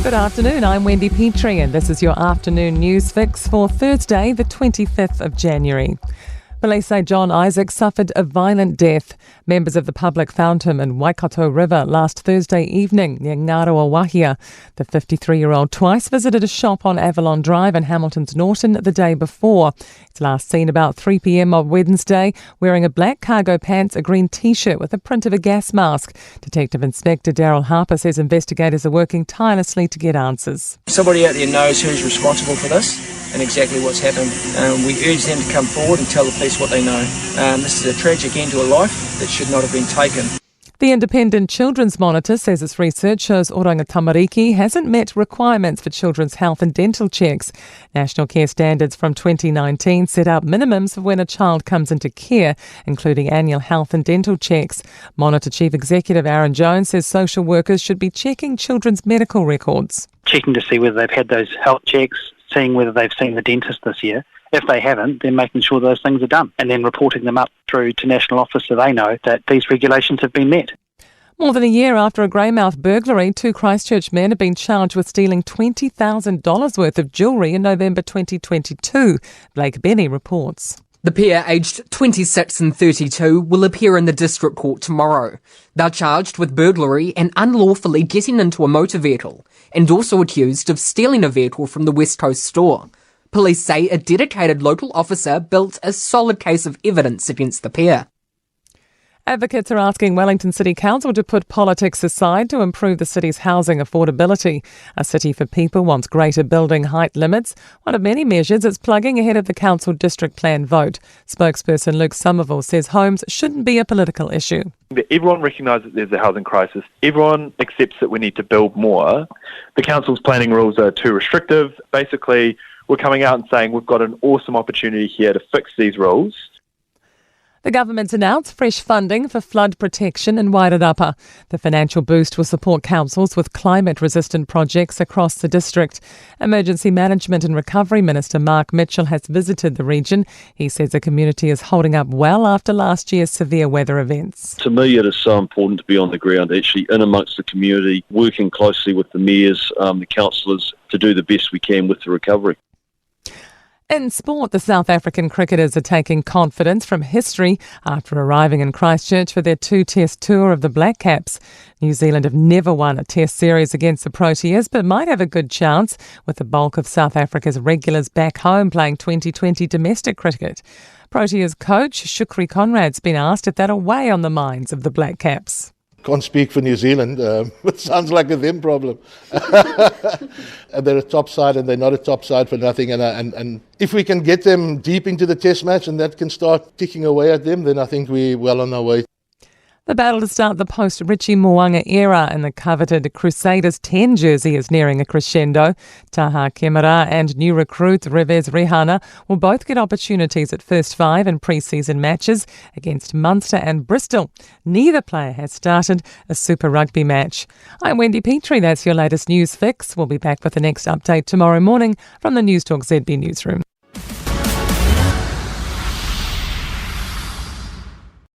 Good afternoon, I'm Wendy Petrie and this is your afternoon news fix for Thursday, the 25th of January. Police say John Isaac suffered a violent death. Members of the public found him in Waikato River last Thursday evening near Ngaroa Wahia. The 53-year-old twice visited a shop on Avalon Drive in Hamilton's Norton the day before. He's last seen about 3 p.m. on Wednesday wearing a black cargo pants, a green T-shirt with the print of a gas mask. Detective Inspector Daryl Harper says investigators are working tirelessly to get answers. Somebody out there knows who's responsible for this and exactly what's happened. We urge them to come forward and tell the police what they know. This is a tragic end to a life that should not have been taken. The Independent Children's Monitor says its research shows Oranga Tamariki hasn't met requirements for children's health and dental checks. National care standards from 2019 set out minimums for when a child comes into care, including annual health and dental checks. Monitor Chief Executive Aaron Jones says social workers should be checking children's medical records. Checking to see whether they've had those health checks, seeing whether they've seen the dentist this year. If they haven't, then making sure those things are done and then reporting them up through to National Office so they know that these regulations have been met. More than a year after a Greymouth burglary, 2 Christchurch men have been charged with stealing $20,000 worth of jewellery in November 2022. Blake Benny reports. The pair, aged 26 and 32, will appear in the district court tomorrow. They're charged with burglary and unlawfully getting into a motor vehicle, and also accused of stealing a vehicle from the West Coast store. Police say a dedicated local officer built a solid case of evidence against the pair. Advocates are asking Wellington City Council to put politics aside to improve the city's housing affordability. A City for People wants greater building height limits, one of many measures it's plugging ahead of the council district plan vote. Spokesperson Luke Somerville says homes shouldn't be a political issue. Everyone recognises there's a housing crisis. Everyone accepts that we need to build more. The council's planning rules are too restrictive. Basically, we're coming out and saying we've got an awesome opportunity here to fix these rules. The government's announced fresh funding for flood protection in Wairarapa. The financial boost will support councils with climate-resistant projects across the district. Emergency Management and Recovery Minister Mark Mitchell has visited the region. He says the community is holding up well after last year's severe weather events. To me, it is so important to be on the ground, actually in amongst the community, working closely with the mayors, the councillors, to do the best we can with the recovery. In sport, the South African cricketers are taking confidence from history after arriving in Christchurch for their 2-test tour of the Black Caps. New Zealand have never won a test series against the Proteas, but might have a good chance with the bulk of South Africa's regulars back home playing 2020 domestic cricket. Proteas coach Shukri Conrad's been asked if that are way on the minds of the Black Caps. Can't speak for New Zealand. It sounds like a them problem. And they're a top side and they're not a top side for nothing. And if we can get them deep into the test match and that can start ticking away at them, then I think we're well on our way. The battle to start the post-Richie Mo'unga era in the coveted Crusaders 10 jersey is nearing a crescendo. Taha Kemara and new recruit Revez Rehana will both get opportunities at first 5 in pre-season matches against Munster and Bristol. Neither player has started a Super Rugby match. I'm Wendy Petrie. That's your latest news fix. We'll be back with the next update tomorrow morning from the Newstalk ZB newsroom.